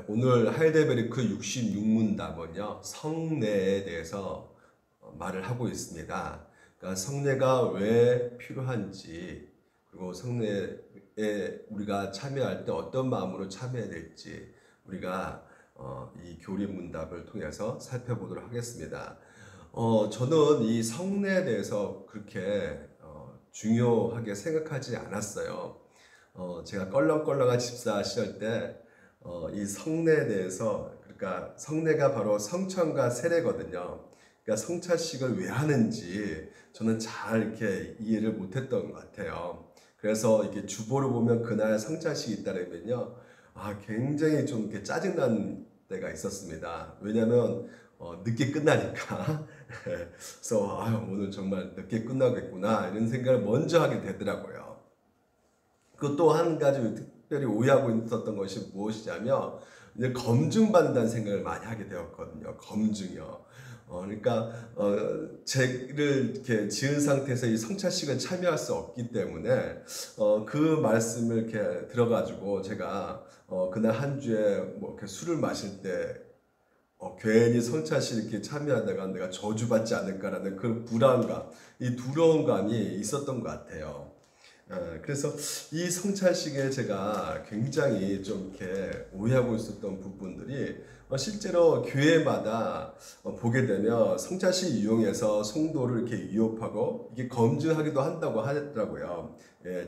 오늘 하이델베르크 66문답은요, 성례에 대해서 말을 하고 있습니다. 그러니까 성례가 왜 필요한지, 그리고 성례에 우리가 참여할 때 어떤 마음으로 참여해야 될지, 우리가 이 교리 문답을 통해서 살펴보도록 하겠습니다. 저는 이 성례에 대해서 그렇게 중요하게 생각하지 않았어요. 제가 껄렁껄렁한 집사 시절 때 이 성례에 대해서, 그러니까 성례가 바로 성찬과 세례거든요. 그러니까 성찬식을 왜 하는지 저는 잘 이렇게 이해를 못했던 것 같아요. 그래서 이렇게 주보를 보면 그날 성찬식이 있다면요, 굉장히 좀 이렇게 짜증난 때가 있었습니다. 왜냐면 늦게 끝나니까. 그래서 오늘 정말 늦게 끝나겠구나 이런 생각을 먼저 하게 되더라고요. 그 또 한 가지 특별히 오해하고 있었던 것이 무엇이냐면, 이제 검증받는다는 생각을 많이 하게 되었거든요. 검증이요. 그러니까 죄를 이렇게 지은 상태에서 이 성찬식을 참여할 수 없기 때문에 그 말씀을 이렇게 들어가지고 제가 그날 한 주에 뭐 이렇게 술을 마실 때 괜히 성찬식 이렇게 참여하다가 내가 저주받지 않을까라는 그 불안감, 이 두려움감이 있었던 것 같아요. 그래서 이 성찬식에 제가 굉장히 좀 이렇게 오해하고 있었던 부분들이, 실제로 교회마다 보게 되면 성찬식 이용해서 성도를 이렇게 위협하고 이게 검증하기도 한다고 하더라고요.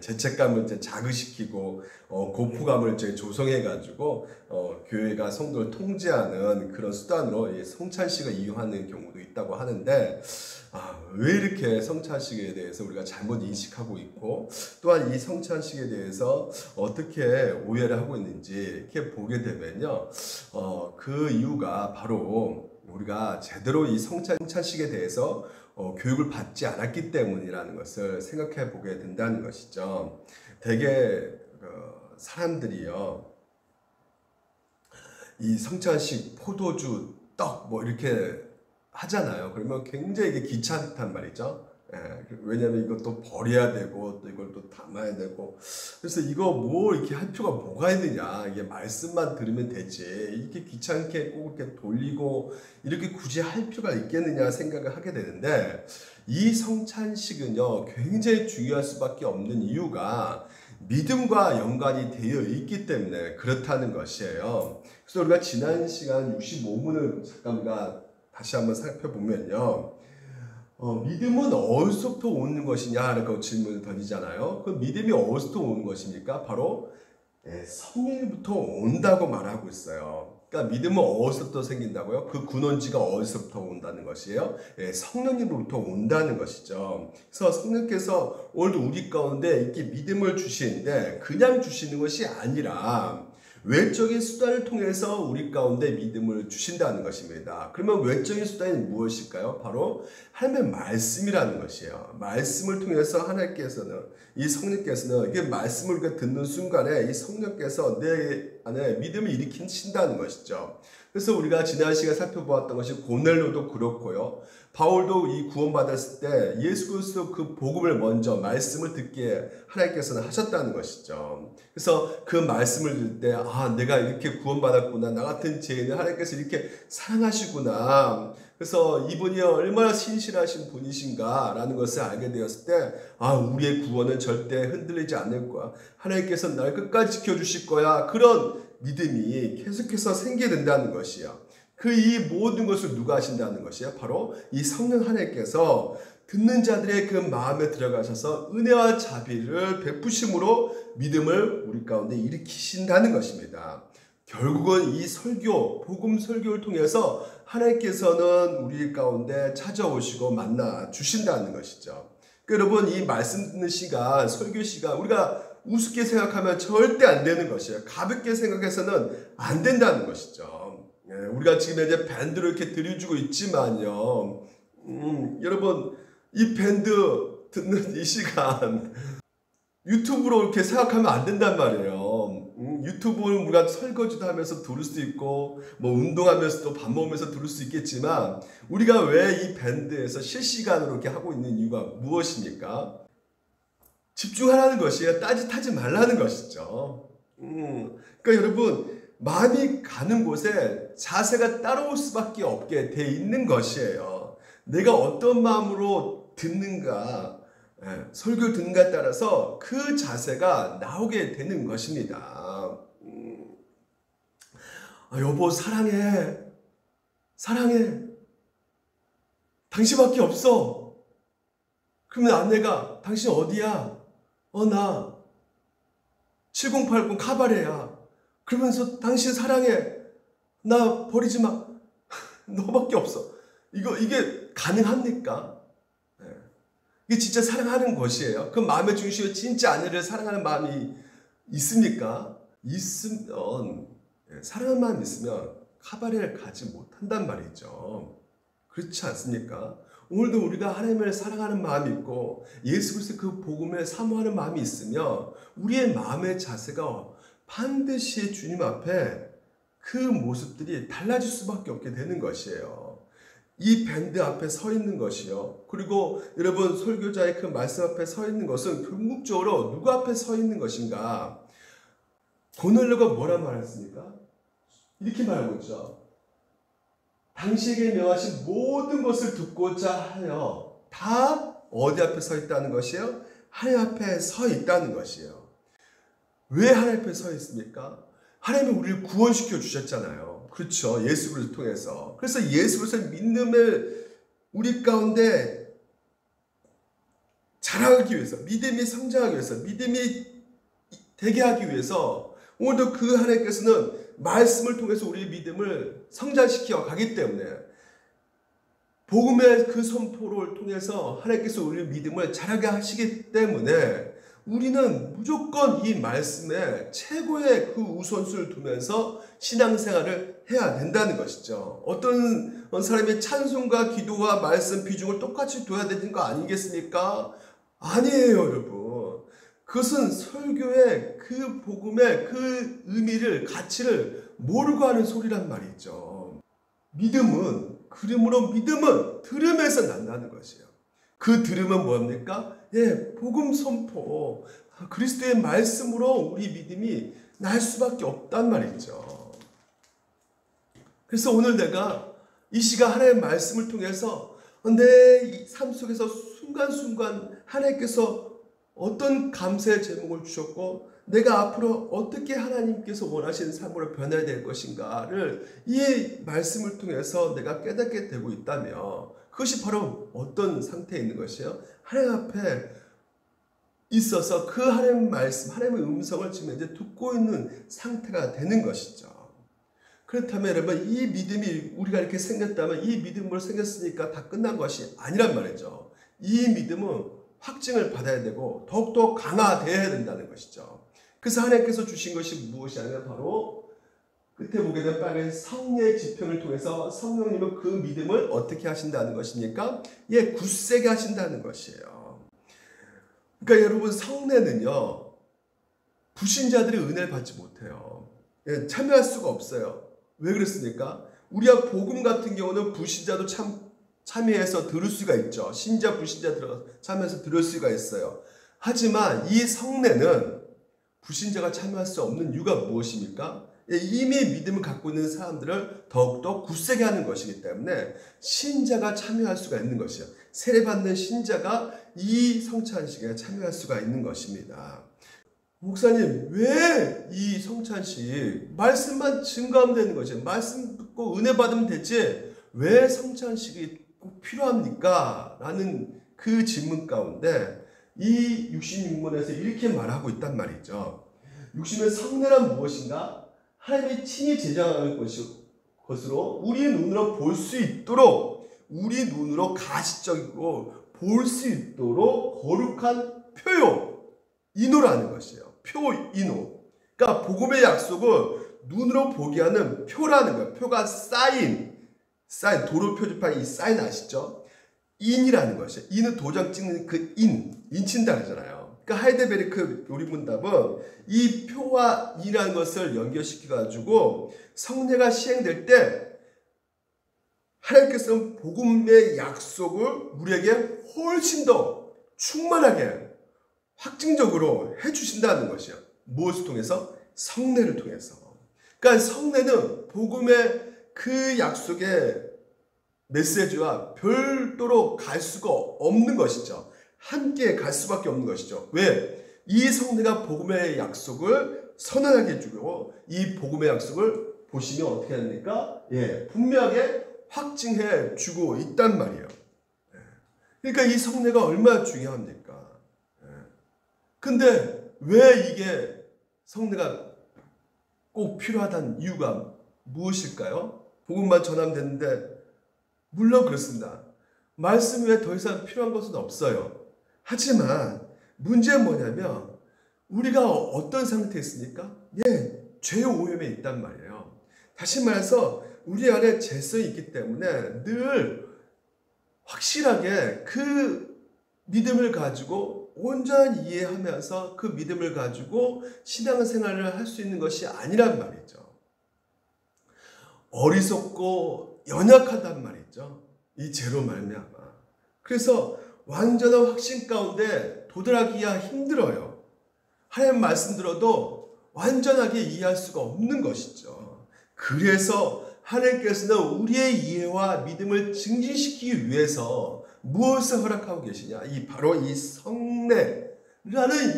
죄책감을 이제 자극시키고 공포감을 이제 조성해가지고 교회가 성도를 통제하는 그런 수단으로 이 성찬식을 이용하는 경우도 있다고 하는데, 왜 이렇게 성찬식에 대해서 우리가 잘못 인식하고 있고, 또한 이 성찬식에 대해서 어떻게 오해를 하고 있는지 이렇게 보게 되면요, 그 이유가 바로 우리가 제대로 이 성찬식에 대해서 교육을 받지 않았기 때문이라는 것을 생각해 보게 된다는 것이죠. 대개 사람들이요, 이 성찬식, 포도주, 떡 뭐 이렇게 하잖아요. 그러면 굉장히 이게 귀찮단 말이죠. 왜냐면 이것도 버려야 되고 또 이걸 또 담아야 되고, 그래서 이거 뭐 이렇게 할 필요가 뭐가 있느냐, 이게 말씀만 들으면 되지 이렇게 귀찮게 꼭 이렇게 돌리고 이렇게 굳이 할 필요가 있겠느냐 생각을 하게 되는데, 이 성찬식은요 굉장히 중요할 수밖에 없는 이유가 믿음과 연관이 되어 있기 때문에 그렇다는 것이에요. 그래서 우리가 지난 시간 65문을 잠깐 다시 한번 살펴보면요, 믿음은 어디서부터 오는 것이냐 라고 질문을 던지잖아요. 그 믿음이 어디서부터 오는 것입니까? 바로 성령부터 온다고 말하고 있어요. 그러니까 믿음은 어디서부터 생긴다고요? 그 근원지가 어디서부터 온다는 것이에요? 성령님으로부터 온다는 것이죠. 그래서 성령께서 오늘도 우리 가운데 이렇게 믿음을 주시는데, 그냥 주시는 것이 아니라 외적인 수단을 통해서 우리 가운데 믿음을 주신다는 것입니다. 그러면 외적인 수단이 무엇일까요? 바로 하나님의 말씀이라는 것이에요. 말씀을 통해서 하나님께서는, 이 성령께서는 이게 말씀을 우리가 듣는 순간에 이 성령께서 내 안에 믿음을 일으키신다는 것이죠. 그래서 우리가 지난 시간에 살펴보았던 것이 고넬료도 그렇고요, 바울도 이 구원받았을 때 예수 그리스도 그 복음을 먼저 말씀을 듣게 하나님께서는 하셨다는 것이죠. 그래서 그 말씀을 들을 때 내가 이렇게 구원받았구나, 나 같은 죄인을 하나님께서 이렇게 사랑하시구나, 그래서 이분이 얼마나 신실하신 분이신가 라는 것을 알게 되었을 때 우리의 구원은 절대 흔들리지 않을 거야, 하나님께서 날 끝까지 지켜주실 거야, 그런 믿음이 계속해서 생기게 된다는 것이야. 이 모든 것을 누가 하신다는 것이야? 바로 이 성령 하나님께서 듣는 자들의 그 마음에 들어가셔서 은혜와 자비를 베푸심으로 믿음을 우리 가운데 일으키신다는 것입니다. 결국은 이 설교, 복음 설교를 통해서 하나님께서는 우리 가운데 찾아오시고 만나 주신다는 것이죠. 그러니까 여러분, 이 말씀 듣는 시간, 설교 시간, 우리가 우습게 생각하면 절대 안 되는 것이에요. 가볍게 생각해서는 안 된다는 것이죠. 우리가 지금 이제 밴드로 이렇게 들려주고 있지만요, 여러분, 이 밴드 듣는 이 시간 유튜브로 이렇게 생각하면 안 된단 말이에요. 유튜브는 우리가 설거지도 하면서 들을 수도 있고, 뭐 운동하면서도 밥 먹으면서 들을 수 있겠지만, 우리가 왜 이 밴드에서 실시간으로 이렇게 하고 있는 이유가 무엇입니까? 집중하라는 것이에요. 딴짓하지 말라는 것이죠. 그러니까 여러분, 마음이 가는 곳에 자세가 따라올 수밖에 없게 돼 있는 것이에요. 내가 어떤 마음으로 듣는가, 설교 듣는가에 따라서 그 자세가 나오게 되는 것입니다. 여보 사랑해. 사랑해. 당신밖에 없어. 그러면 아내가 당신 어디야? 나 7080 카바레야. 그러면서 당신 사랑해. 나 버리지 마. 너밖에 없어. 이게 가능합니까? 이게 진짜 사랑하는 것이에요. 그 마음의 중심에 진짜 아내를 사랑하는 마음이 있습니까? 있으면, 사랑하는 마음이 있으면 카바레를 가지 못한단 말이죠. 그렇지 않습니까? 오늘도 우리가 하나님을 사랑하는 마음이 있고 예수 그리스도의 그 복음을 사모하는 마음이 있으면 우리의 마음의 자세가 반드시 주님 앞에 그 모습들이 달라질 수밖에 없게 되는 것이에요. 이 밴드 앞에 서 있는 것이요. 그리고 여러분 설교자의 그 말씀 앞에 서 있는 것은 궁극적으로 누구 앞에 서 있는 것인가? 고넬료가 뭐라 말했습니까? 이렇게 말하고 있죠. 당신에게 명하신 모든 것을 듣고자 하여 다 어디 앞에 서 있다는 것이에요? 하나님 앞에 서 있다는 것이에요. 왜 하나님 앞에 서 있습니까? 하나님이 우리를 구원시켜 주셨잖아요. 그렇죠. 예수 그리스도를 통해서. 그래서 예수 그리스도의 믿음을 우리 가운데 자라기 위해서, 믿음이 성장하기 위해서, 믿음이 되게 하기 위해서 오늘도 그 하나님께서는 말씀을 통해서 우리의 믿음을 성장시켜 가기 때문에 복음의 그 선포를 통해서 하나님께서 우리의 믿음을 자라게 하시기 때문에 우리는 무조건 이 말씀에 최고의 그 우선순위를 두면서 신앙생활을 해야 된다는 것이죠. 어떤 사람이 찬송과 기도와 말씀 비중을 똑같이 둬야 되는 거 아니겠습니까? 아니에요, 여러분. 그것은 설교의 그 복음의 그 의미를, 가치를 모르고 하는 소리란 말이죠. 믿음은, 그러므로 믿음은 들음에서 난다는 것이에요. 그 들음은 뭡니까? 복음 선포, 그리스도의 말씀으로 우리 믿음이 날 수밖에 없단 말이죠. 그래서 오늘 내가 이 시간 하나님의 말씀을 통해서 내 삶 속에서 순간순간 하나님께서 어떤 감사의 제목을 주셨고 내가 앞으로 어떻게 하나님께서 원하시는 삶으로 변해야 될 것인가를 이 말씀을 통해서 내가 깨닫게 되고 있다면 그것이 바로 어떤 상태에 있는 것이에요? 하나님 앞에 있어서 그 하나님의 말씀, 하나님의 음성을 지금 이제 듣고 있는 상태가 되는 것이죠. 그렇다면 여러분 이 믿음이 우리가 이렇게 생겼다면 이 믿음으로 생겼으니까 다 끝난 것이 아니란 말이죠. 이 믿음은 확증을 받아야 되고 더욱더 강화되어야 된다는 것이죠. 그래서 하나님께서 주신 것이 무엇이냐면 바로 끝에 보게 되면 빨간 성령의 지평을 통해서 성령님은 그 믿음을 어떻게 하신다는 것입니까? 굳세게 하신다는 것이에요. 그러니까 여러분 성례는요 불신자들이 은혜를 받지 못해요. 참여할 수가 없어요. 왜 그렇습니까? 우리가 복음 같은 경우는 불신자도 참여해서 들을 수가 있죠. 신자 불신자 참여해서 들을 수가 있어요. 하지만 이 성례는 불신자가 참여할 수 없는 이유가 무엇입니까? 이미 믿음을 갖고 있는 사람들을 더욱더 굳세게 하는 것이기 때문에 신자가 참여할 수가 있는 것이에요. 세례받는 신자가 이 성찬식에 참여할 수가 있는 것입니다. 목사님, 왜 이 성찬식 말씀만 증거하면 되는 거죠? 말씀 듣고 은혜 받으면 되지 왜 성찬식이 꼭 필요합니까? 라는 그 질문 가운데 이 66문에서 이렇게 말하고 있단 말이죠. 60은 성례란 무엇인가? 하나님이 친히 제정하는 것으로 우리 눈으로 볼 수 있도록 우리 눈으로 가시적이고 볼 수 있도록 거룩한 표요, 인호라는 것이에요. 표, 인호. 그러니까 복음의 약속을 눈으로 보게 하는 표라는 거예요. 표가 사인, 도로 표지판 이 사인 아시죠? 인이라는 것이에요. 인은 도장 찍는 그 인친다 그러잖아요. 그러니까 하이델베르크 요리문답은 이 표와 인이라는 것을 연결시켜가지고 성례가 시행될 때 하나님께서는 복음의 약속을 우리에게 훨씬 더 충만하게 확증적으로 해주신다는 것이에요. 무엇을 통해서? 성례를 통해서. 그러니까 성례는 복음의 그 약속의 메시지와 별도로 갈 수가 없는 것이죠. 함께 갈 수밖에 없는 것이죠. 왜? 이 성례가 복음의 약속을 선언하게 해주고 이 복음의 약속을 보시면 어떻게 됩니까? 분명하게 확증해 주고 있단 말이에요. 그러니까 이 성례가 얼마나 중요합니까? 근데 왜 이게 성례가 꼭 필요하다는 이유가 무엇일까요? 복음만 전하면 되는데 물론 그렇습니다. 말씀 외에 더 이상 필요한 것은 없어요. 하지만 문제는 뭐냐면 우리가 어떤 상태에 있습니까? 죄의 오염에 있단 말이에요. 다시 말해서 우리 안에 죄성이 있기 때문에 늘 확실하게 그 믿음을 가지고 온전히 이해하면서 그 믿음을 가지고 신앙생활을 할 수 있는 것이 아니란 말이죠. 어리석고 연약하단 말이죠. 이 죄로 말미암아. 그래서 완전한 확신 가운데 도달하기가 힘들어요. 하나님 말씀 들어도 완전하게 이해할 수가 없는 것이죠. 그래서 하나님께서는 우리의 이해와 믿음을 증진시키기 위해서 무엇을 허락하고 계시냐? 바로 이 성례라는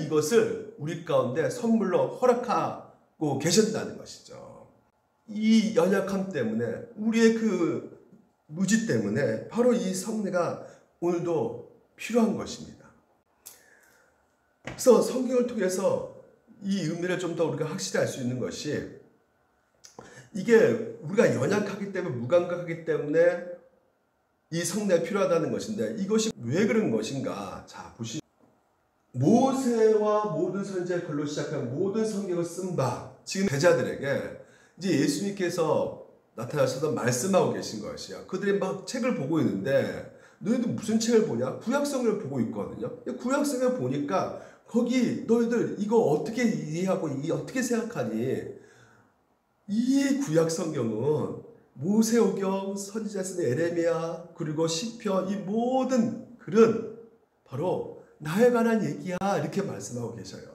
이것을 우리 가운데 선물로 허락하고 계신다는 것이죠. 이 연약함 때문에 우리의 그 무지 때문에 바로 이 성례가 오늘도 필요한 것입니다. 그래서 성경을 통해서 이 의미를 좀 더 우리가 확실히 알 수 있는 것이 이게 우리가 연약하기 때문에 무감각하기 때문에 이 성례가 필요하다는 것인데 이것이 왜 그런 것인가? 자, 보시죠. 모세와 모든 선지자 글로 시작한 모든 성경을 쓴 바 지금 제자들에게 이제 예수님께서 나타나셔서 말씀하고 계신 것이야. 그들이 막 책을 보고 있는데 너희들 무슨 책을 보냐? 구약성경을 보고 있거든요. 구약성경을 보니까 거기 너희들 이거 어떻게 이해하고 어떻게 생각하니? 이 구약성경은 모세오경, 선지자서는 에레미야, 그리고 시편 이 모든 글은 바로 나에 관한 얘기야 이렇게 말씀하고 계셔요.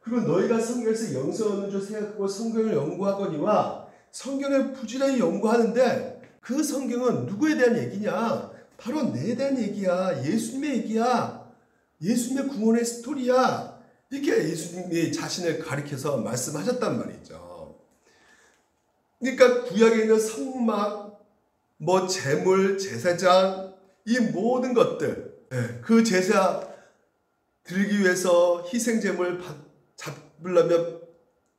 그리고 너희가 성경에서 영생 얻는 줄 생각하고 성경을 연구하거니와 성경을 부지런히 연구하는데 그 성경은 누구에 대한 얘기냐? 바로 내에 대한 얘기야. 예수님의 얘기야. 예수님의 구원의 스토리야. 이렇게 예수님이 자신을 가리켜서 말씀하셨단 말이죠. 그러니까 구약에 있는 성막, 제물, 제사장 이 모든 것들 그 제사 드리기 위해서 희생제물 잡으려면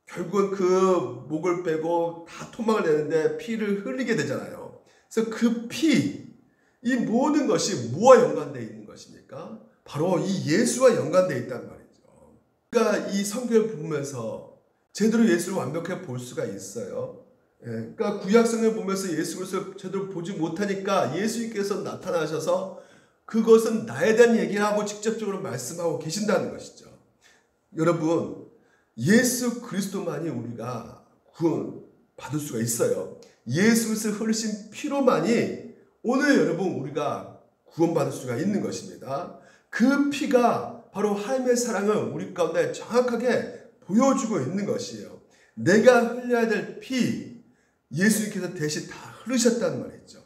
결국은 그 목을 빼고 다 토막을 내는데 피를 흘리게 되잖아요. 그래서 그 피, 이 모든 것이 뭐와 연관되어 있는 것입니까? 바로 이 예수와 연관되어 있단 말이죠. 그러니까 이 성경을 보면서 제대로 예수를 완벽하게 볼 수가 있어요. 그러니까 구약성경을 보면서 예수 그리스도를 제대로 보지 못하니까 예수님께서 나타나셔서 그것은 나에 대한 얘기라고 직접적으로 말씀하고 계신다는 것이죠. 여러분, 예수 그리스도만이 우리가 구원 받을 수가 있어요. 예수 그리스도 흘리신 피로만이 오늘 여러분 우리가 구원받을 수가 있는 것입니다. 그 피가 바로 하나님의 사랑을 우리 가운데 정확하게 보여주고 있는 것이에요. 내가 흘려야 될 피, 예수님께서 대신 다 흘리셨다는 말이죠.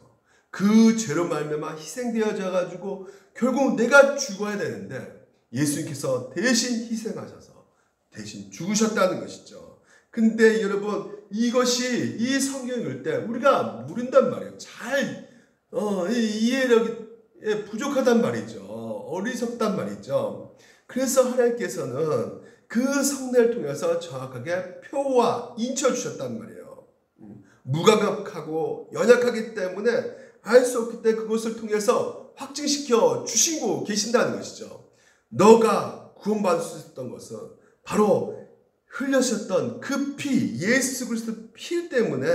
그 죄로 말미암아 희생되어져 가지고 결국 내가 죽어야 되는데 예수님께서 대신 희생하셔서 대신 죽으셨다는 것이죠. 근데 여러분 이것이 이 성경 읽을 때 우리가 모른단 말이에요. 잘 이해력이 부족하단 말이죠. 어리석단 말이죠. 그래서 하나님께서는 그 성례를 통해서 정확하게 표와 인쳐 주셨단 말이에요. 무감각하고 연약하기 때문에 알 수 없기 때문에 그것을 통해서 확증시켜 주시고 계신다는 것이죠. 너가 구원받을 수 있었던 것은 바로 흘려셨던 그 피, 예수 그리스도 피 때문에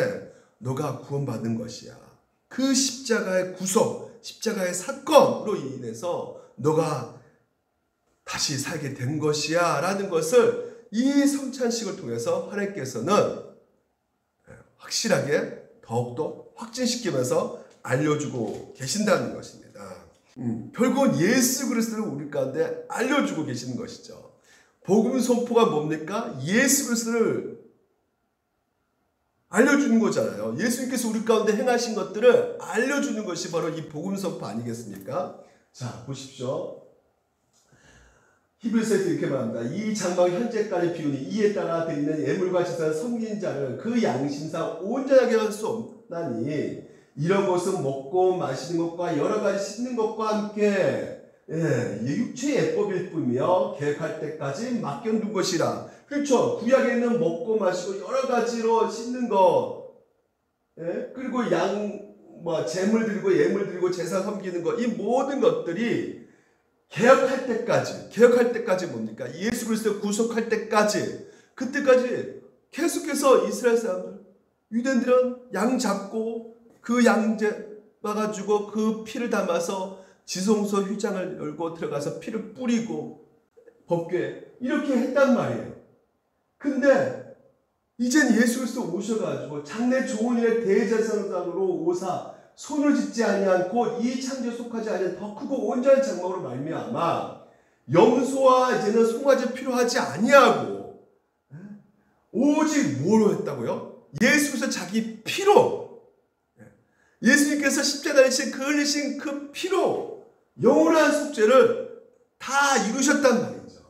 너가 구원받은 것이야. 그 십자가의 구속, 십자가의 사건으로 인해서 너가 다시 살게 된 것이야 라는 것을 이 성찬식을 통해서 하나님께서는 확실하게 더욱더 확진시키면서 알려주고 계신다는 것입니다. 결국은 예수 그리스도를 우리 가운데 알려주고 계시는 것이죠. 복음 선포가 뭡니까? 예수 그리스도를 알려주는 거잖아요. 예수님께서 우리 가운데 행하신 것들을 알려주는 것이 바로 이 복음 선포 아니겠습니까? 자, 보십시오. 히브리서에서 이렇게 말합니다. 이 장막이 현재까지 비우니 이에 따라 드리는 예물과 제사를 섬긴 자를 그 양심상 온전하게 할 수 없나니 이런 것은 먹고 마시는 것과 여러 가지 씻는 것과 함께 육체의 예법일 뿐이며 계획할 때까지 맡겨둔 것이라. 그렇죠. 구약에는 먹고 마시고 여러 가지로 씻는 것, 그리고 재물 드리고 예물 드리고 제사 섬기는 것, 이 모든 것들이 개혁할 때까지 뭡니까? 예수 그리스도 구속할 때까지, 그때까지 계속해서 이스라엘 사람들, 유대인들은 양 잡고 그 양 잡아가지고 그 피를 담아서 지성소 휘장을 열고 들어가서 피를 뿌리고 법궤 이렇게 했단 말이에요. 근데 이젠 예수 그리스도 오셔가지고 장래 좋은 일의 대제사장으로 오사 손을 짓지 아니한 곧 이 창조에 속하지 아니한 더 크고 온전한 장막으로 말미암아 염소와 이제는 송아지 필요하지 아니하고 오직 뭐로 했다고요? 예수 그리스도 자기 피로, 예수님께서 십자가에 그 흘리신 그 피로 영원한 속죄를 다 이루셨단 말이죠.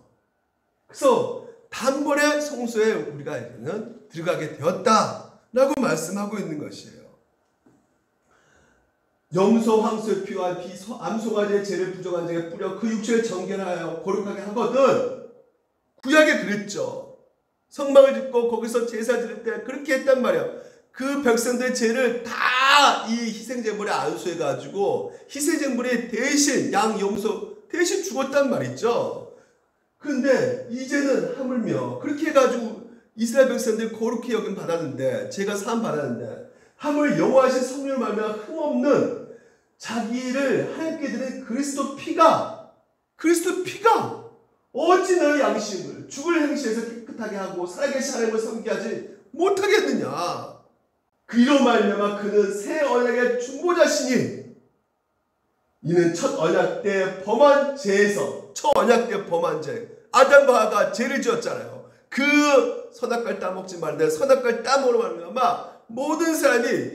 그래서 단번에 성소에 우리가 이제는 들어가게 되었다라고 말씀하고 있는 것이에요. 염소 황소의 피와 피 암송아지의 죄를 부정한 자에게 뿌려 그 육체를 정결하여 거룩하게 하거든. 구약에 그랬죠. 성막을 짓고 거기서 제사 드릴 때 그렇게 했단 말이야. 그 백성들의 죄를 다 이 희생제물에 안수해가지고 희생제물이 대신 양 염소 대신 죽었단 말이죠. 그런데 이제는 하물며 그렇게 해가지고 이스라엘 백성들이 거룩히 여김 받았는데, 제가 사함 받았는데, 하물 여호와신 성령을 말미암아 흠없는 자기를 하나님께 드린 그리스도 피가 어찌 너의 양심을 죽을 행실에서 깨끗하게 하고 살아계신 하나님을 섬기게 하지 못하겠느냐. 그로 말미암아 그는 새 언약의 중보자시니 이는 첫 언약 때 범한 죄에서, 첫 언약 때 범한 죄, 아담과 하와가 죄를 지었잖아요. 그 선악과를 따먹지 말되 선악과를 따먹으로 말미암아 모든 사람이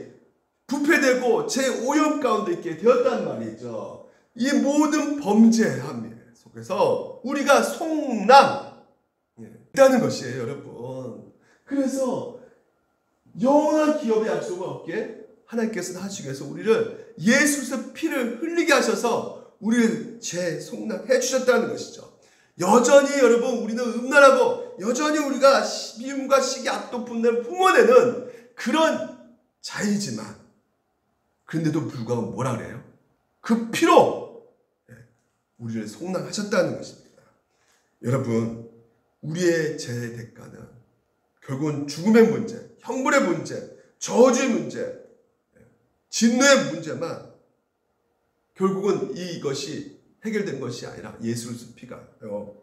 부패되고 제5염 가운데 있게 되었단 말이죠. 이 모든 범죄함 속에서 우리가 속남 있다는 것이에요, 여러분. 그래서 영원한 기업의 약속을 얻게 하나님께서는 하시기 위해서 우리를 예수 그리스도의 피를 흘리게 하셔서 우리를 재속량해 주셨다는 것이죠. 여전히 여러분 우리는 음란하고 여전히 우리가 미움과 시기 악독 분노를 품어내는 그런 자이지만, 그런데도 불구하고 뭐라 그래요? 그 피로 우리를 속량하셨다는 것입니다. 여러분, 우리의 죄의 대가는 결국은 죽음의 문제, 형벌의 문제, 저주의 문제, 진노의 문제만 결국은 이것이 해결된 것이 아니라 예수 그리스도 피가요.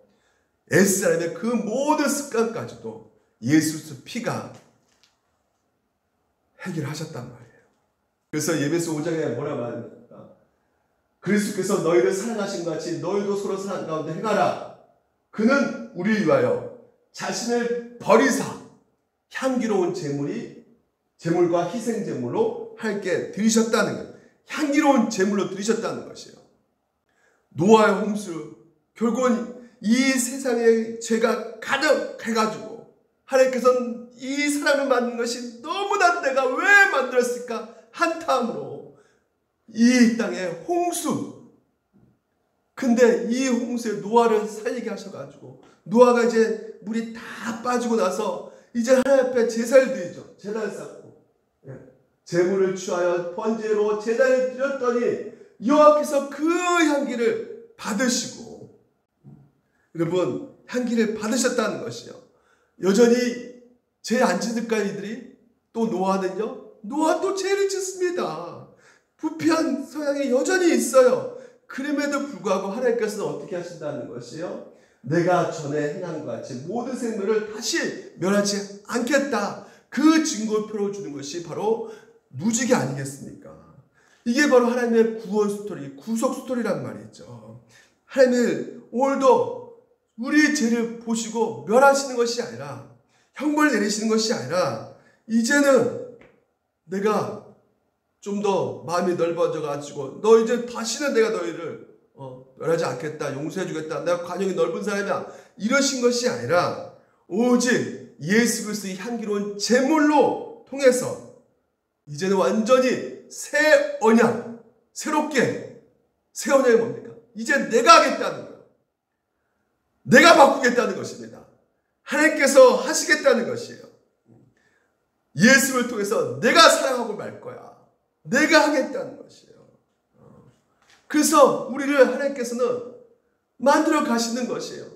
S사람의 그 모든 습관까지도 예수 그리스도 피가 해결하셨단 말이에요. 그래서 예배서 5장에 뭐라 말합니까? 그리스도께서 너희를 사랑하신 것 같이 너희도 서로 사랑 가운데 행하라. 그는 우리를 위하여 자신을 버리사 향기로운 제물과 희생제물로 함께 드리셨다는 거예요. 향기로운 제물로 드리셨다는 것이에요. 노아의 홍수, 결국은 이 세상에 죄가 가득해가지고 하나님께서는 이 사람을 만든 것이 너무나 내가 왜 만들었을까 한탄으로 이 땅에 홍수, 근데 이 홍수에 노아를 살리게 하셔가지고 노아가 이제 물이 다 빠지고 나서 이제 하나님 앞에 제사를 드리죠. 제단을 쌓고 제물을 취하여 번제로 제단을 드렸더니 여호와께서 그 향기를 받으시고, 여러분 향기를 받으셨다는 것이요. 여전히 죄 안 짓을 까이들이 또 노아는요, 노아 또 죄를 짓습니다. 부패한 성향이 여전히 있어요. 그럼에도 불구하고 하나님께서는 어떻게 하신다는 것이요? 내가 전에 행한 것 같이 모든 생물을 다시 멸하지 않겠다. 그 증거를 펴주는 것이 바로 무지개 아니겠습니까? 이게 바로 하나님의 구원 스토리, 구속 스토리란 말이죠. 하나님은 오늘도 우리의 죄를 보시고 멸하시는 것이 아니라, 형벌 내리시는 것이 아니라 이제는 내가 좀 더 마음이 넓어져 가지고 너 이제 다시는 내가 너희를 멸하지 않겠다, 용서해 주겠다, 내가 관용이 넓은 사람이야, 이러신 것이 아니라 오직 예수 그리스도의 향기로운 제물로 통해서 이제는 완전히 새 언약, 새롭게, 새 언약이 뭡니까? 이제 내가 하겠다는 거예요. 내가 바꾸겠다는 것입니다. 하나님께서 하시겠다는 것이에요. 예수를 통해서 내가 사랑하고 말 거야. 내가 하겠다는 것이에요. 그래서 우리를 하나님께서는 만들어 가시는 것이에요.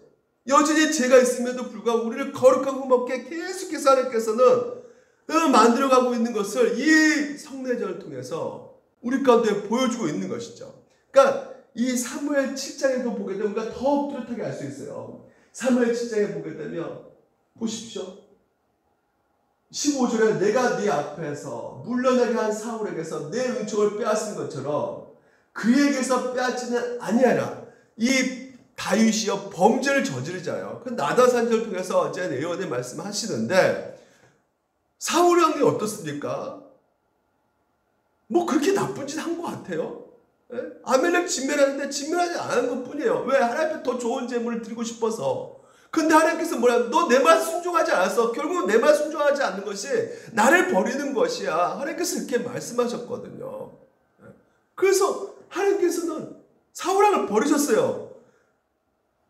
여전히 죄가 있음에도 불구하고 우리를 거룩하고 먹게 계속해서 하나님께서는 만들어가고 있는 것을 이 성례절을 통해서 우리 가운데 보여주고 있는 것이죠. 그러니까 이 사무엘 7장에도 보게 되면 우리가 더욱 뚜렷하게 알 수 있어요. 사무엘 7장에 보게 되면 보십시오. 15절에 내가 네 앞에서 물러나게 한 사울에게서 내 은총을 빼앗은 것처럼 그에게서 빼앗지는 아니하라. 이 다윗이여 범죄를 저지르자요. 그 나다산절을 통해서 제 예언의 말씀을 하시는데 사울 왕이 어떻습니까? 뭐 그렇게 나쁜 짓 한 것 같아요. 예? 아멜렉 진멸하는데 진멸하지 않은 것 뿐이에요. 왜? 하나님 앞에 더 좋은 재물을 드리고 싶어서. 근데 하나님께서 뭐라, 너 내 말 순종하지 않았어. 결국은 내 말 순종하지 않는 것이 나를 버리는 것이야. 하나님께서 이렇게 말씀하셨거든요. 그래서 하나님께서는 사울왕을 버리셨어요.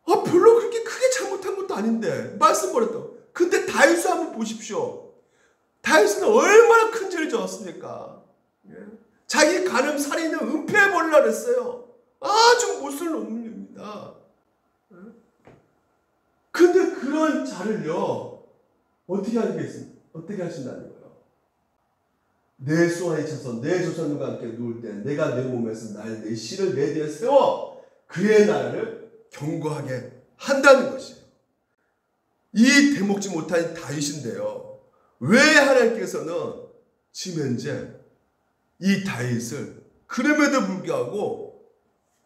별로 그렇게 크게 잘못한 것도 아닌데 말씀 버렸다고. 근데 다윗을 한번 보십시오. 다윗은 얼마나 큰 죄를 지었습니까? 자기 간음 살인을 은폐해버리라 그랬어요. 아주 못을 놓는 일입니다. 근데 그런 자를요 어떻게 하시겠습니까? 어떻게 하신다는 거예요? 내 수완이 차서 내 조상들과 함께 누울 때 내가 내 몸에서 내 씨를 내 뒤에 세워 그의 나라를 견고하게 한다는 것이에요. 이 대목지 못한 다윗인데요, 왜 하나님께서는 지금 현재 이 다윗을 그럼에도 불구하고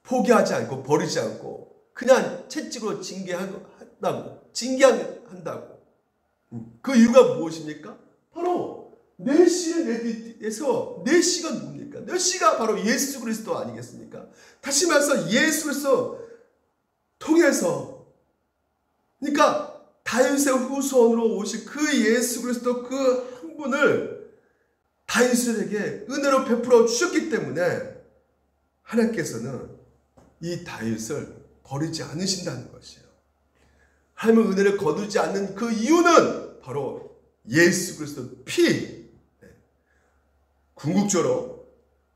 포기하지 않고 버리지 않고 그냥 채찍으로 징계한다고. 그 이유가 무엇입니까? 바로 내 씨를 내 뒤에서, 내 씨가 누굽니까? 내 씨가 바로 예수 그리스도 아니겠습니까? 다시 말해서 예수 그리스도 통해서, 그러니까 다윗의 후손으로 오실 그 예수 그리스도 그 한 분을 다윗에게 은혜로 베풀어 주셨기 때문에 하나님께서는 이 다윗을 버리지 않으신다는 것이에요. 하나님의 은혜를 거두지 않는 그 이유는 바로 예수 그리스도 피. 궁극적으로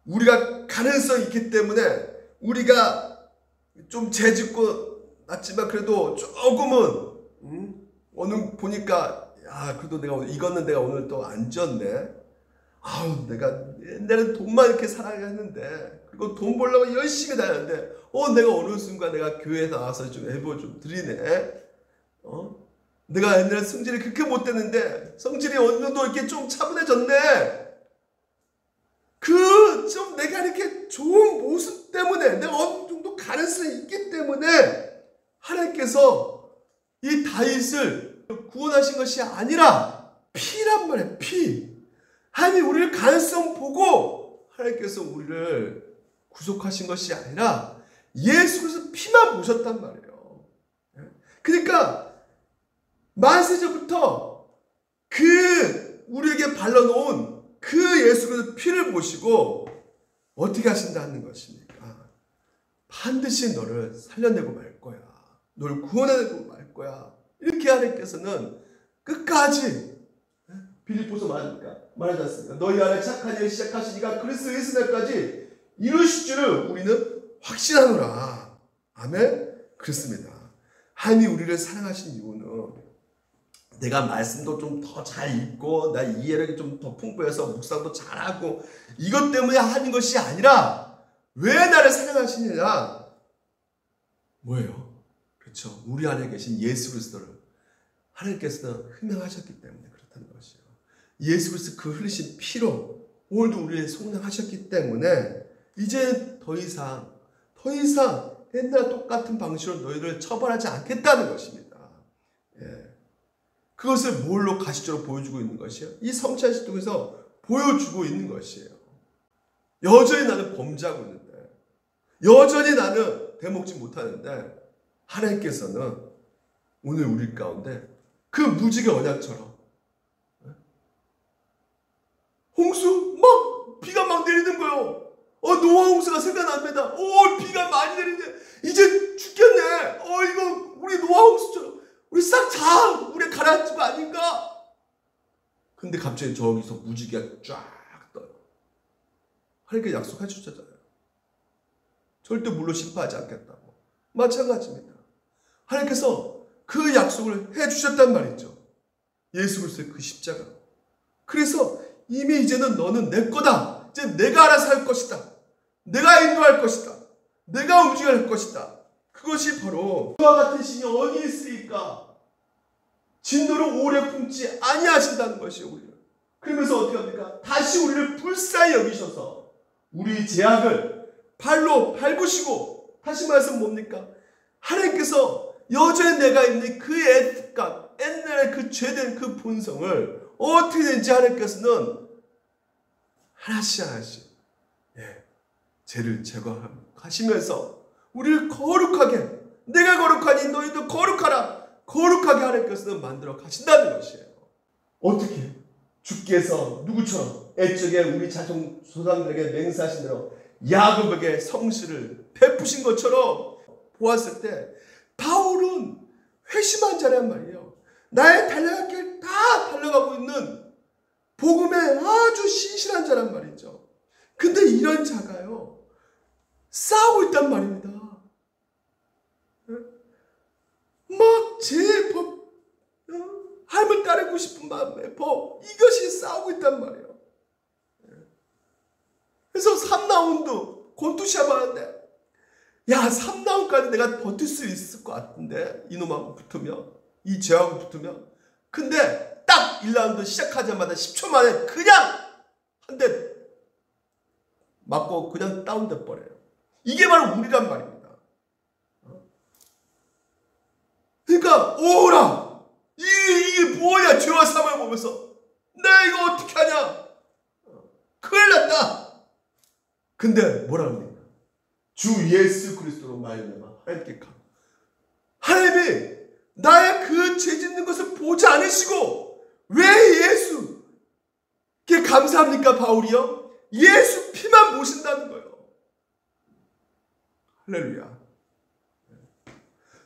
우리가 가능성이 있기 때문에 우리가 좀 죄짓고 났지만 그래도 조금은 오늘 보니까 그래도 이거는 내가 오늘 또 안 졌네. 내가 옛날엔 돈만 이렇게 사랑했는데, 그리고 돈 벌려고 열심히 다녔는데 내가 어느 순간 내가 교회에 나와서 좀 예보 좀 드리네. 내가 옛날에 성질이 그렇게 못됐는데 성질이 어느 정도 이렇게 좀 차분해졌네. 좀 내가 이렇게 좋은 모습 때문에, 내가 어느 정도 가능성이 있기 때문에 하나님께서 이 다윗을 구원하신 것이 아니라 피란 말이에요. 피. 하나님이 우리를 가능성 보고 하나님께서 우리를 구속하신 것이 아니라 예수 그리스도 피만 보셨단 말이에요. 그러니까 만세전부터 우리에게 발라놓은 그 예수 그리스도 피를 보시고 어떻게 하신다는 것입니까? 반드시 너를 살려내고 말 거야. 너를 구원해내고 말 거야. 이렇게 하나님께서는 끝까지 빌립보서 말하지 않습니까? 너희 안에 착한 일을 시작하시니까 그리스도 예수 날까지 이루실 줄을 우리는 확신하노라. 아멘? 그렇습니다. 하나님이 우리를 사랑하신 이유는 내가 말씀도 좀 더 잘 읽고 나 이해력이 좀 더 풍부해서 묵상도 잘하고 이것 때문에 하는 것이 아니라 왜 나를 사랑하시느냐? 뭐예요? 그렇죠. 우리 안에 계신 예수 그리스도를 하나님께서는 흠명하셨기 때문에 그렇다는 것이에요. 예수 그리스도 그 흘리신 피로 오늘도 우리를 속량하셨기 때문에 이제 더 이상 옛날 똑같은 방식으로 너희를 처벌하지 않겠다는 것입니다. 그것을 뭘로 가시적으로 보여주고 있는 것이에요? 이 성찬식 통해서 보여주고 있는 것이에요. 여전히 나는 범죄하고 있는데, 여전히 나는 되먹지 못하는데, 하나님께서는 오늘 우리 가운데 그 무지개 언약처럼 홍수 막 비가 막 내리는 거예요. 노아 홍수가 생각납니다. 비가 많이 내리네. 이제 죽겠네. 이거 우리 노아 홍수처럼 우리 싹 다 물에 가라앉은 거 아닌가? 근데 갑자기 저기서 무지개가 쫙 떠요. 하나님께 약속해 주셨잖아요. 절대 물로 심판하지 않겠다고. 마찬가지입니다. 하나님께서 그 약속을 해주셨단 말이죠. 예수 그리스도의 그 십자가. 그래서 이미 이제는 너는 내 거다. 이제 내가 알아서 할 것이다. 내가 인도할 것이다. 내가 움직일 것이다. 그것이 바로 그와 같은 신이 어디 있으리까? 진노를 오래 품지 아니하신다는 것이에요. 우리를. 그러면서 어떻게 합니까? 다시 우리를 불쌍히 여기셔서 우리 죄악을 발로 밟으시고, 다시 말해서 뭡니까? 하나님께서 여전히 내가 있는 그 애습관, 옛날에 그 죄된 그 본성을 어떻게든지 하나님께서는 하나씩 죄를 제거하시면서 우리를 거룩하게, 내가 거룩하니 너희도 거룩하라, 거룩하게 하나님께서는 만들어 가신다는 것이에요. 어떻게? 주께서 누구처럼 애적에 우리 조상들에게 맹세하신 대로 야곱에게 성실을 베푸신 것처럼 보았을 때 바울은 회심한 자란 말이에요. 나의 달려갈 길 다 달려가고 있는 복음에 아주 신실한 자란 말이죠. 근데 이런 자가요, 싸우고 있단 말입니다. 막 제 법, 하나님을 따르고 싶은 마음의 법, 이것이 싸우고 있단 말이에요. 그래서 3라운드 곤투샵 하는데, 3라운드까지 내가 버틸 수 있을 것 같은데, 이놈하고 붙으면, 이 죄하고 붙으면. 근데 딱 1라운드 시작하자마자 10초 만에 그냥 한 대 맞고 그냥 다운돼 버려요. 이게 바로 우리란 말입니다. 그러니까 오라, 이게 뭐야? 죄와 사망을 보면서 내가 이거 어떻게 하냐? 큰일 났다. 근데 뭐라 합니까? 주 예수 그리스도로 말미암아 하나님께 가. 하나님이 나의 그 죄 짓는 것을 보지 않으시고 왜 예수께 감사합니까? 바울이요? 예수 피만 보신다는 거예요. 할렐루야.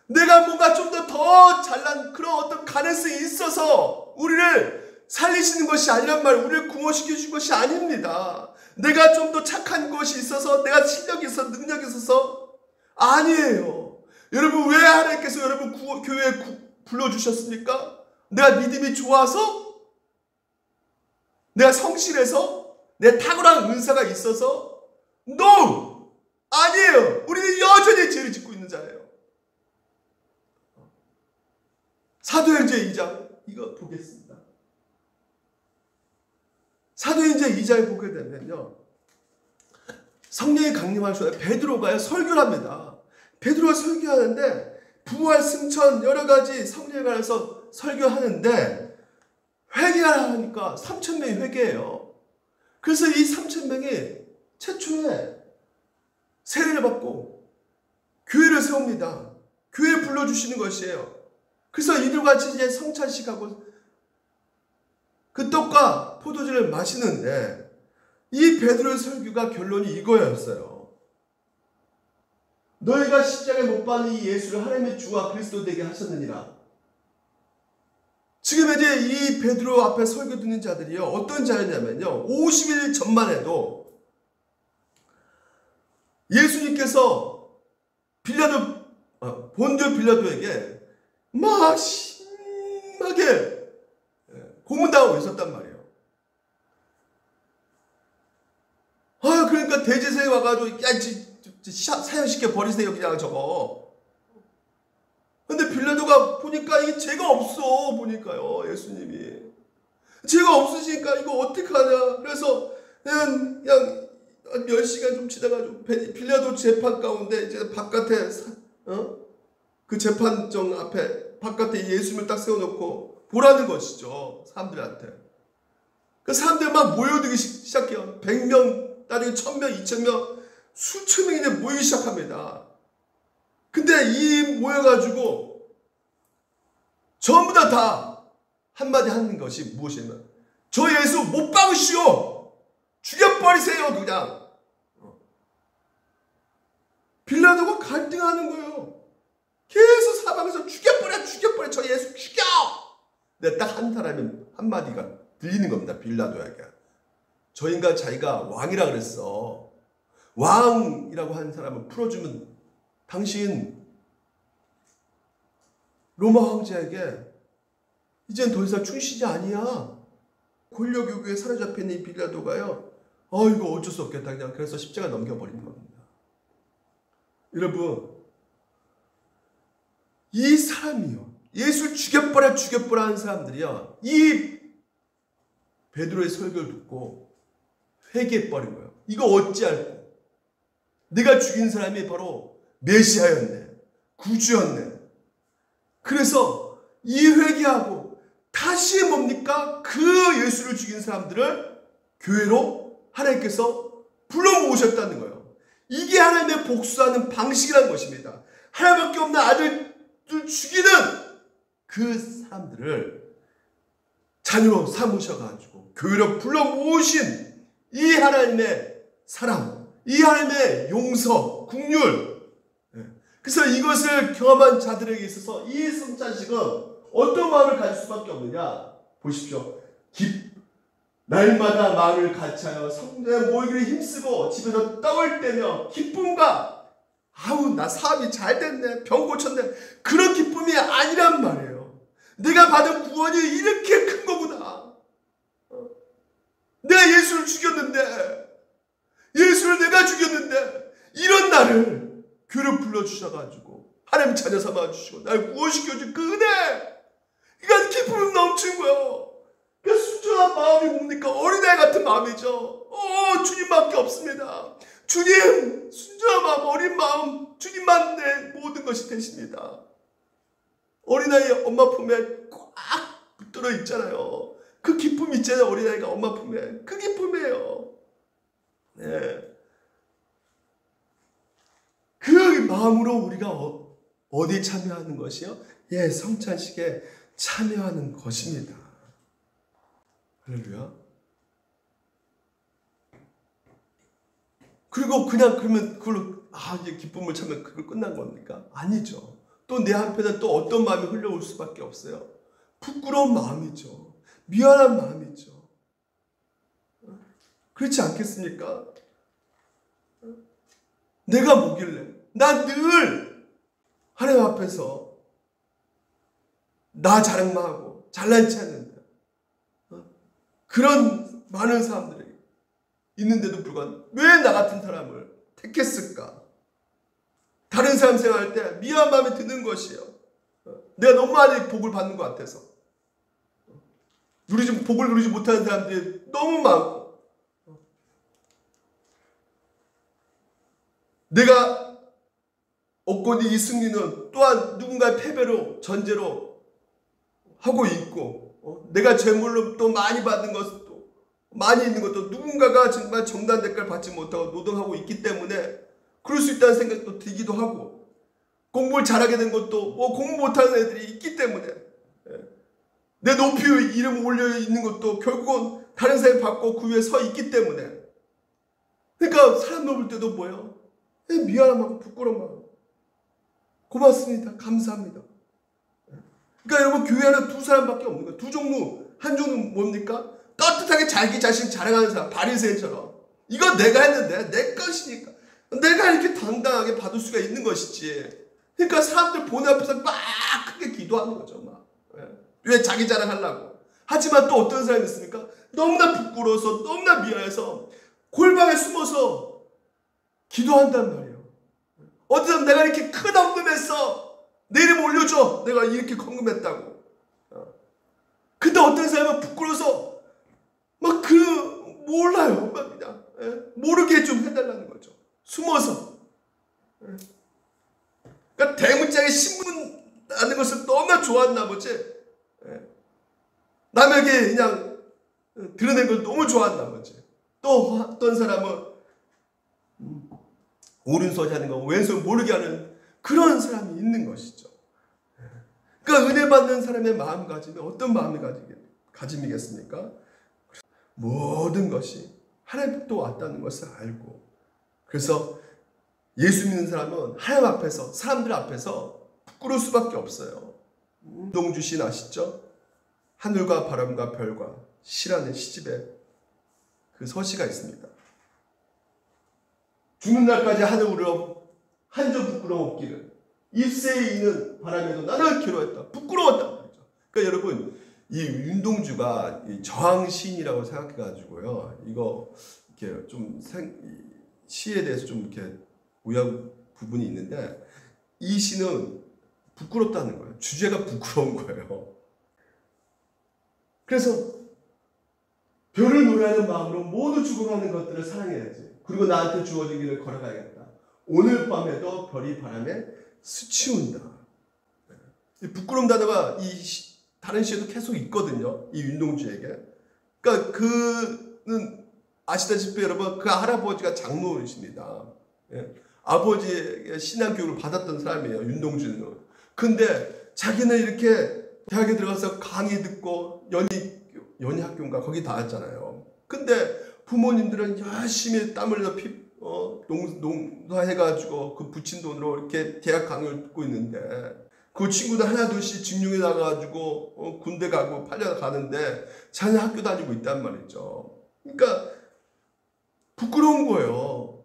내가 뭔가 좀 더 잘난 그런 어떤 가능성이 있어서 우리를 살리시는 것이 아니란 말이에요. 우리를 구원시켜 주신 것이 아닙니다. 내가 좀 더 착한 것이 있어서, 내가 실력이 있어서, 능력이 있어서 아니에요. 여러분, 왜 하나님께서 여러분 교회에 불러주셨습니까? 내가 믿음이 좋아서? 내가 성실해서? 내 탁월한 은사가 있어서? No! 아니에요. 우리는 여전히 죄를 짓고 있는 자예요. 사도행전 2장 이거 보겠습니다. 사도행전 2장에 보게 되면요, 성령이 강림하셔서 베드로가 설교를 합니다. 베드로가 설교하는데 부활, 승천, 여러 가지 성령에 관해서 설교하는데 회개하니까 3,000명이 회개해요. 그래서 이 3,000명이 최초에 세례를 받고 교회를 세웁니다. 교회에 불러주시는 것이에요. 그래서 이들과 같이 이제 성찬식하고 그 떡과 포도주를 마시는데, 이 베드로의 설교가 결론이 이거였어요. 너희가 십자가에 못 박는 이 예수를 하나님의 주와 그리스도 되게 하셨느니라. 지금 이제 이 베드로 앞에 설교 듣는 자들이요, 어떤 자였냐면요, 50일 전만 해도 예수님께서 본디오 빌라도에게 막 심하게 고문당하고 있었단 말이에요. 그러니까 대제사장이 와가지고 사형시켜 버리세요, 그냥 저거. 근데 빌라도가 보니까 이게 죄가 없어, 보니까요, 예수님이. 죄가 없으시니까 이거 어떡하냐. 그래서 그냥 몇 시간 좀 지나가지고 빌라도 재판 가운데 이제 바깥에 그 재판정 앞에 바깥에 예수님을 딱 세워놓고 보라는 것이죠. 사람들한테. 그 사람들이 막 모여들기 시작해요. 100명, 나중에 1000명, 2000명, 수천 명이 모이기 시작합니다. 근데 이 모여가지고 전부 다 한마디 하는 것이 무엇이냐면, 저 예수 못 박으시오! 죽여버리세요, 그냥! 빌라도가 갈등하는 거예요. 계속 사방에서 죽여버려, 저 예수 죽여! 근데 딱 한 사람이 한마디가 들리는 겁니다, 빌라도에게. 저 인간 자기가 왕이라 그랬어. 왕이라고 하는 사람을 풀어주면 당신 로마 황제에게 이젠 더 이상 충신이 아니야. 권력 요구에 사로잡혀 있는 이 빌라도가요, 이거 어쩔 수 없겠다, 그냥. 그래서 십자가 넘겨버리는 겁니다. 여러분, 이 사람이요, 예수 죽여버려 하는 사람들이요, 이 베드로의 설교를 듣고 회개해버린 거예요. 이거 어찌할꼬? 내가 죽인 사람이 바로 메시아였네, 구주였네. 그래서 이 회개하고 다시 뭡니까? 그 예수를 죽인 사람들을 교회로 하나님께서 불러 모으셨다는 거예요. 이게 하나님의 복수하는 방식이라는 것입니다. 하나님밖에 없는 아들을 죽이는 그 사람들을 자녀로 삼으셔가지고 교회로 불러 모으신 이 하나님의 사랑, 이 하나님의 용서, 국률. 그래서 이것을 경험한 자들에게 있어서 이 성찬식은 어떤 마음을 가질 수밖에 없느냐? 보십시오. 날마다 마음을 같이하여 성전에 모이기를 힘쓰고 집에서 떡을 떼며 기쁨과, 나 사업이 잘 됐네, 병 고쳤네, 그런 기쁨이 아니란 말이에요. 내가 받은 구원이 이렇게 큰 거구나. 내가 예수를 죽였는데, 예수를 내가 죽였는데, 이런 나를 교회로 불러주셔가지고 하나님 자녀 삼아주시고 날 구원시켜준 그 은혜, 그러니까 기쁨이 넘치는 거예요. 그 순전한 마음이 뭡니까? 어린아이 같은 마음이죠. 주님밖에 없습니다. 주님, 순전한 마음, 어린 마음, 주님만 내 모든 것이 되십니다. 어린아이 엄마 품에 꽉 붙들어 있잖아요. 그 기쁨 있잖아요. 어린아이가 엄마 품에. 그 기쁨이에요. 네. 그 마음으로 우리가 어디 참여하는 것이요? 성찬식에 참여하는 것입니다. 할렐루야. 그리고 그냥 그러면 그걸로 이제 기쁨을 참으면 그걸 끝난 겁니까? 아니죠. 또 내 한편에 또 어떤 마음이 흘러올 수밖에 없어요. 부끄러운 마음이죠. 미안한 마음이죠. 그렇지 않겠습니까? 내가 뭐길래? 난 늘 하나님 앞에서 나 자랑만 하고 잘난치 않는다. 그런 많은 사람들이 있는데도 불구하고 왜 나 같은 사람을 택했을까? 다른 사람 생각할 때 미안한 마음이 드는 것이에요. 내가 너무 많이 복을 받는 것 같아서. 복을 누리지 못하는 사람들이 너무 많고, 내가 얻고 있는 이 승리는 또한 누군가의 패배로, 전제로 하고 있고, 내가 재물로 또 많이 받는 것도, 많이 있는 것도 누군가가 정말 정당 대가를 받지 못하고 노동하고 있기 때문에 그럴 수 있다는 생각도 들기도 하고, 공부를 잘하게 된 것도 공부 못하는 애들이 있기 때문에, 내 높이 이름 올려 있는 것도 결국은 다른 사람이 받고 그 위에 서 있기 때문에, 그러니까 사람 넘을 때도 뭐예요? 미안함하고 부끄러움하고, 고맙습니다, 감사합니다. 그러니까 여러분, 교회 안에 두 사람밖에 없는 거예요. 두 종류. 한 종류는 뭡니까? 떳떳하게 자기 자신 자랑하는 사람, 바리새인처럼. 이거 내가 했는데 내 것이니까 내가 이렇게 당당하게 받을 수가 있는 것이지. 그러니까 사람들 보는 앞에서 막 크게 기도하는 거죠. 막. 왜 자기 자랑하려고. 하지만 또 어떤 사람이 있습니까? 너무나 부끄러워서, 너무나 미안해서 골방에 숨어서 기도한단 말이에요. 어디서 내가 이렇게 큰 헌금했어, 내 이름 올려줘, 내가 이렇게 헌금했다고. 근데 어떤 사람은 부끄러워서 막 몰라요. 막 그냥 모르게 좀 해달라는 거죠. 숨어서. 그러니까 대문짝에 신문 하는 것을 너무나 좋아하는 나머지 남에게 그냥 드러낸 걸 너무 좋아한단 거지. 또 어떤 사람은 오른손이 하는 거 왼손 모르게 하는 그런 사람이 있는 것이죠. 그러니까 은혜 받는 사람의 마음가짐이 어떤 마음가짐이겠습니까? 모든 것이 하나님부터 왔다는 것을 알고, 그래서 예수 믿는 사람은 하나님 앞에서, 사람들 앞에서 부끄러울 수밖에 없어요. 윤동주 씨 아시죠? 하늘과 바람과 별과 시라는 시집에 그 서시가 있습니다. 죽는 날까지 하늘으로 한 점 부끄러움 없기를, 입새에 있는 바람에도 나는 괴로웠다, 부끄러웠단 말이죠. 그러니까 여러분, 이 윤동주가 이 저항시인이라고 생각해가지고요, 이거 이렇게 좀 시에 대해서 좀 이렇게 오해한 부분이 있는데, 이 시는 부끄럽다는 거예요. 주제가 부끄러운 거예요. 그래서 별을 노래하는 마음으로 모두 죽어가는 것들을 사랑해야지. 그리고 나한테 주어진 길을 걸어가야겠다. 오늘 밤에도 별이 바람에 스치운다. 이 부끄러움 단어가 다른 시에도 계속 있거든요. 이 윤동주에게. 그러니까 그는 아시다시피 여러분, 그 할아버지가 장로이십니다. 아버지의 신앙교육을 받았던 사람이에요, 윤동주는. 근데 자기는 이렇게 대학에 들어가서 강의 듣고 연희학교인가 거기 나왔잖아요. 근데 부모님들은 열심히 땀을 흘려 농사해가지고 그 부친 돈으로 이렇게 대학 강의를 듣고 있는데, 그 친구들 하나 둘씩 직령에 나가가지고 군대 가고 팔려가는데 자기는 학교 다니고 있단 말이죠. 그러니까 부끄러운 거예요.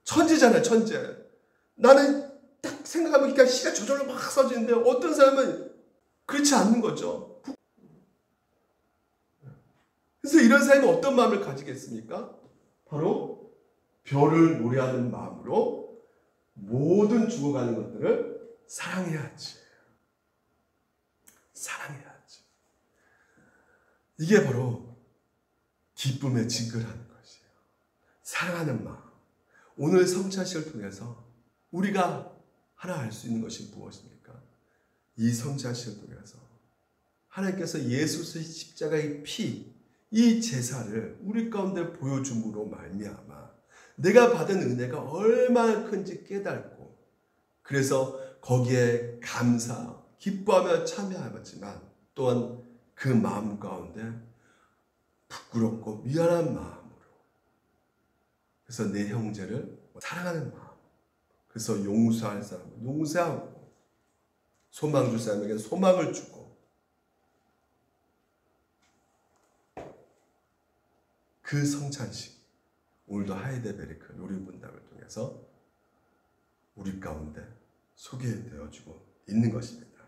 천재잖아요, 천재. 나는 딱 생각하면 그러니까 시가 저절로 막 써지는데, 어떤 사람은 그렇지 않는 거죠. 그래서 이런 사람이 어떤 마음을 가지겠습니까? 바로 별을 노래하는 마음으로 모든 죽어가는 것들을 사랑해야지. 사랑해야지. 이게 바로 기쁨의 증거라는 것이에요. 사랑하는 마음. 오늘 성찬식을 통해서 우리가 하나 알 수 있는 것이 무엇입니까? 이 성찬식을 통해서 하나님께서 예수의 십자가의 피, 이 제사를 우리 가운데 보여줌으로 말미암아 내가 받은 은혜가 얼마나 큰지 깨닫고, 그래서 거기에 감사, 기뻐하며 참여하지만 또한 그 마음 가운데 부끄럽고 미안한 마음으로, 그래서 내 형제를 사랑하는 마음, 그래서 용서할 사람은 용서하고, 소망 줄 사람에게 소망을 주고, 그 성찬식, 오늘도 하이데베리크 요리분담을 통해서 우리 가운데 소개되어지고 있는 것입니다.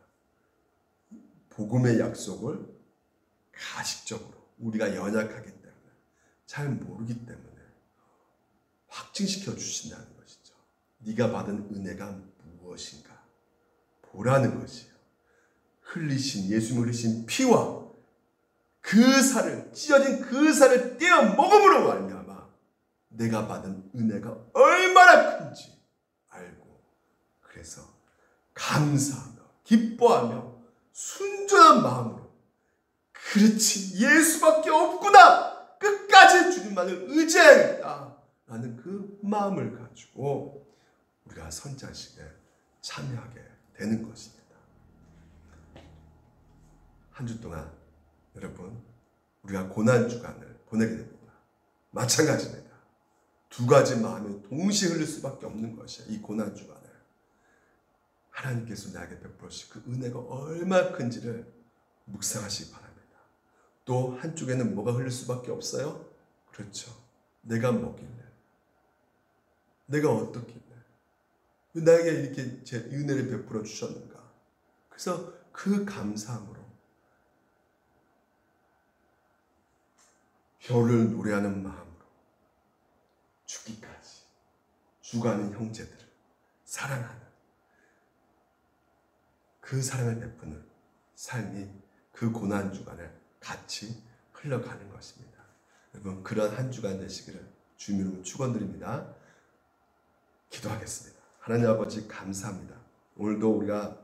복음의 약속을 가식적으로 우리가 연약하기 때문에, 잘 모르기 때문에 확증시켜 주신다는 것이죠. 네가 받은 은혜가 무엇인가 보라는 것이에요. 예수님 흘리신 피와 그 살을, 찢어진 그 살을 떼어 먹음으로 말미암아 내가 받은 은혜가 얼마나 큰지 알고, 그래서 감사하며 기뻐하며 순전한 마음으로, 그렇지 예수밖에 없구나, 끝까지 주님만을 의지해야겠다 라는 그 마음을 가지고 우리가 성찬식에 참여하게 되는 것입니다. 한 주 동안 여러분, 우리가 고난주간을 보내게 됩니다. 마찬가지입니다. 두 가지 마음이 동시에 흘릴 수밖에 없는 것이에요. 이 고난주간을 하나님께서 나에게 베풀으신 그 은혜가 얼마나 큰지를 묵상하시기 바랍니다. 또 한쪽에는 뭐가 흘릴 수밖에 없어요? 그렇죠. 내가 뭐길래, 내가 어떻길래 나에게 이렇게 제 은혜를 베풀어 주셨는가. 그래서 그 감사함으로 별을 노래하는 마음으로 죽기까지 죽어가는 형제들을 사랑하는 그 사랑을 베푸는 삶이 그 고난주간을 같이 흘러가는 것입니다. 여러분, 그런 한 주간 되시기를 주님으로 축원드립니다. 기도하겠습니다. 하나님 아버지 감사합니다. 오늘도 우리가